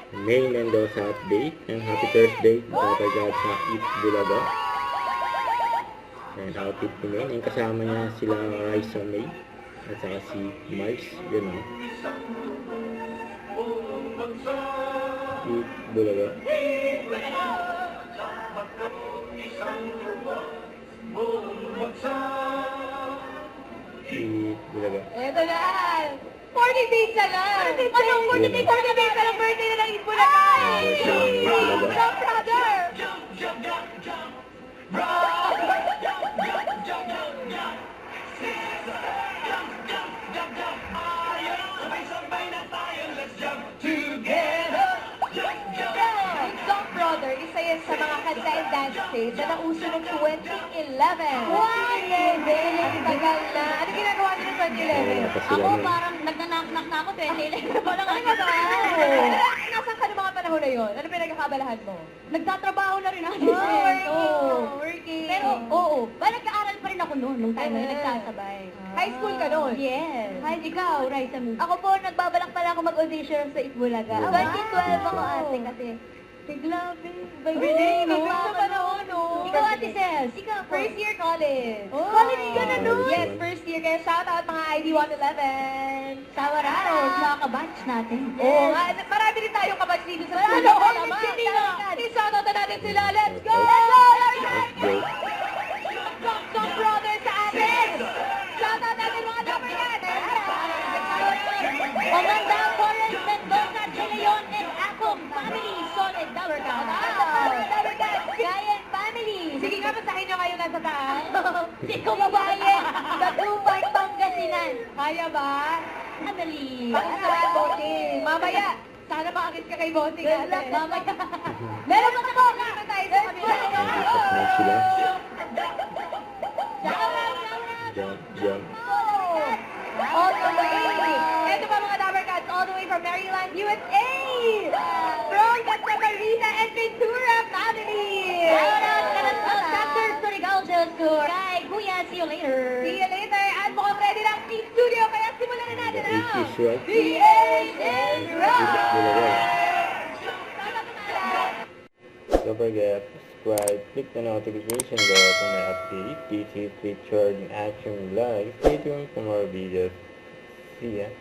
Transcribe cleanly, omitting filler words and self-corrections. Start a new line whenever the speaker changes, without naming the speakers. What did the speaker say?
May Mendoza update and happy Thursday Dapper God sa Eat Bulaga. Yan, outfit ni May. Yung kasama niya sila Raisa May at saka si Mars. Yun o. Eat Bulaga. Eat Bulaga.
Eto na! 40 days na lang! Anong 40 days? 40 days na lang birthday na ng Itbulaga! Jump, brother! Jump, brother, isa yan sa mga kanta and dance stage na nauso noong 2011. Wow! Ang tagal na. Ano ginagawa niyo noong 2011?
Ako
Parang nagnanaknak na ako, 2011 pa lang ako. Nasaan ka ng mga panahon na yun? Ano pinagkakabalahan mo? Nagtatrabaho na rin ako. Working. Pero, oo. Nagka-aral pa rin ako noon, nung time na yun, nagsasabay. High school ka noon? Yes. Ikaw, Raisa mo. Ako po, nagbabalak pala ako mag-audition sa Itbulaga. 2012 ako ate kasi. Grabe. Bilis, no? Sa panahon, no? Ikaw, Ate Cels. Ikaw, first year college. Oh. College ka na nun? Yes, first year. Kaya shoutout mga ID 111. Sawararo, mga kabatch natin. Oo, marami rin tayong kabatch dito sa school. I-shoutout na natin sila. Let's go!
Let's go.
Jump brothers sa atin! Shoutout natin mga number yan! Maganda, Forrest, Mendoza, De Leon, and Acom family. Solid Dower Count. Gayan family. Sige nga, basahin nyo kayo nasa taas. Si Kumabaye, sa Tupay, Pangasinan. Kaya ba? Family. Mamaya, sana makakit ka kay Boting. Good luck, mamaya. Meron pa ako. Meron tayo sa kabila.
Nice sila. Jump, jump.
All the way. Ito pa mga Dabber Cats, all the way from Maryland, USA. From the Marina and Ventura family. Shout out Dr. Surigal Josur. Bye, Kuya. See you later. See you later. At mukhang ready na ang Team Studio, kaya simulan na natin
The
ang
H is right.
The H is right.
Bulaga. Don't forget, subscribe, click the notification bell for my update. This is featured in Action Live. Stay tuned for more videos. See ya.